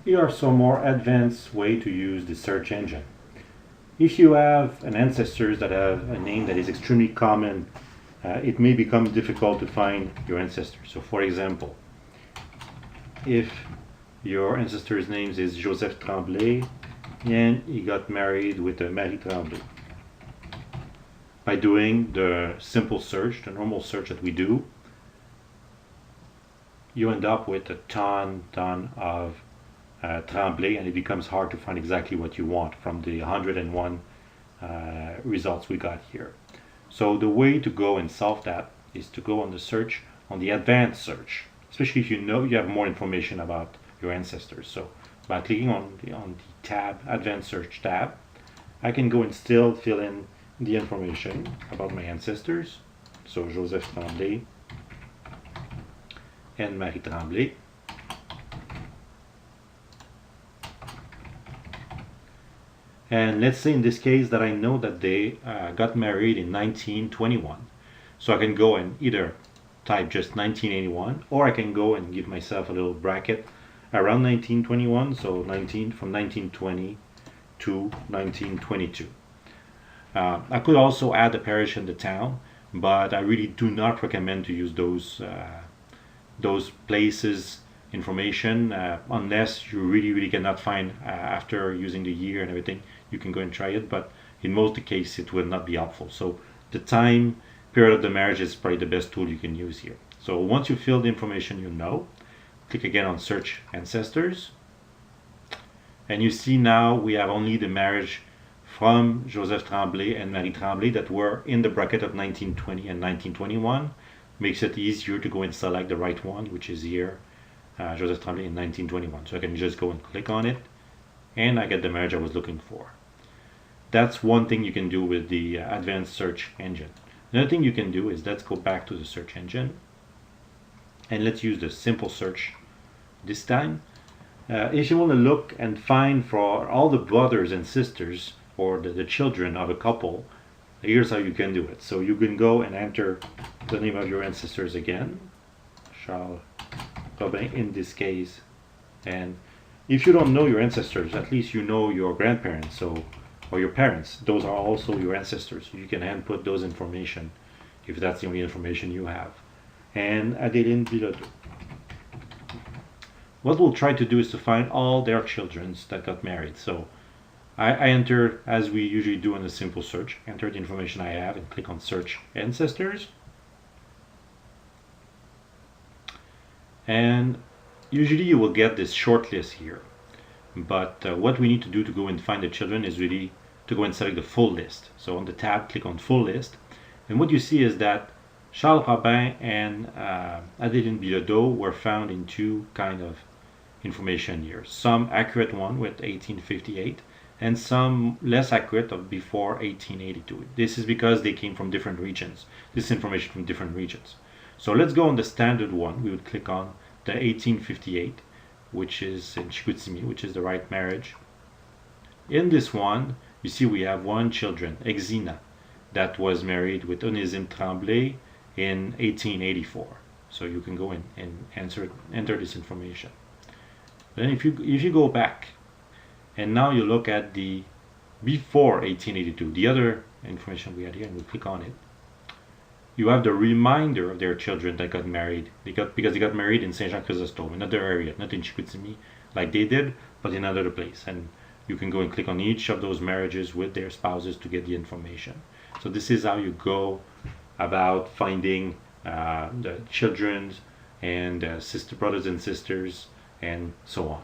Here are some more advanced way to use the search engine. If you have an ancestors that have a name that is extremely common, it may become difficult to find your ancestors. So for example, if your ancestor's name is Joseph Tremblay and he got married with Marie Tremblay, by doing the simple search, the normal search that we do, you end up with a ton of Tremblay, and it becomes hard to find exactly what you want from the 101 results we got here. So the way to go and solve that is to go on the search, on the advanced search, especially if you know you have more information about your ancestors. So by clicking on the tab, advanced search tab, I can go and still fill in the information about my ancestors. So Joseph Tremblay and Marie Tremblay. And let's say in this case that I know that they got married in 1921. So I can go and either type just 1981, or I can go and give myself a little bracket around 1921, so from 1920 to 1922. I could also add the parish and the town, but I really do not recommend to use those places information unless you really cannot find after using the year and everything. You can go and try it, but in most cases it will not be helpful. So the time period of the marriage is probably the best tool you can use here. So once you fill the information you know, click again on search ancestors, and you see now we have only the marriage from Joseph Tremblay and Marie Tremblay that were in the bracket of 1920 and 1921. Makes it easier to go and select the right one, which is here, Joseph Tremblay in 1921. So I can just go and click on it, and I get the marriage I was looking for. That's one thing you can do with the advanced search engine. Another thing you can do is, let's go back to the search engine, and let's use the simple search this time. If you want to look and find for all the brothers and sisters or the children of a couple, here's how you can do it. So you can go and enter the name of your ancestors again, Charles Robin in this case, and if you don't know your ancestors, at least you know your grandparents, or your parents. Those are also your ancestors. You can input those information if that's the only information you have. And Adeline Bilodeau. What we'll try to do is to find all their children that got married. So I enter, as we usually do in a simple search, enter the information I have and click on search ancestors. And usually you will get this short list here. But what we need to do to go and find the children is really to go and select the full list. So on the tab, click on full list. And what you see is that Charles Robin and Adeline Bilodeau were found in two kind of information here. Some accurate one with 1858 and some less accurate of before 1882. This is because they came from different regions. This information from different regions. So let's go on the standard one. We would click on the 1858, which is in Chicoutimi, which is the right marriage. In this one, you see we have one children, Exina, that was married with Onésime Tremblay in 1884. So you can go in and enter this information. Then if you go back, and now you look at the before 1882, the other information we had here, and we click on it, you have the reminder of their children that got married. Because they got married in Saint-Jean-Chrysostome, another area, not in Chicoutimi like they did, but in another place. And you can go and click on each of those marriages with their spouses to get the information. So this is how you go about finding the children and brothers and sisters and so on.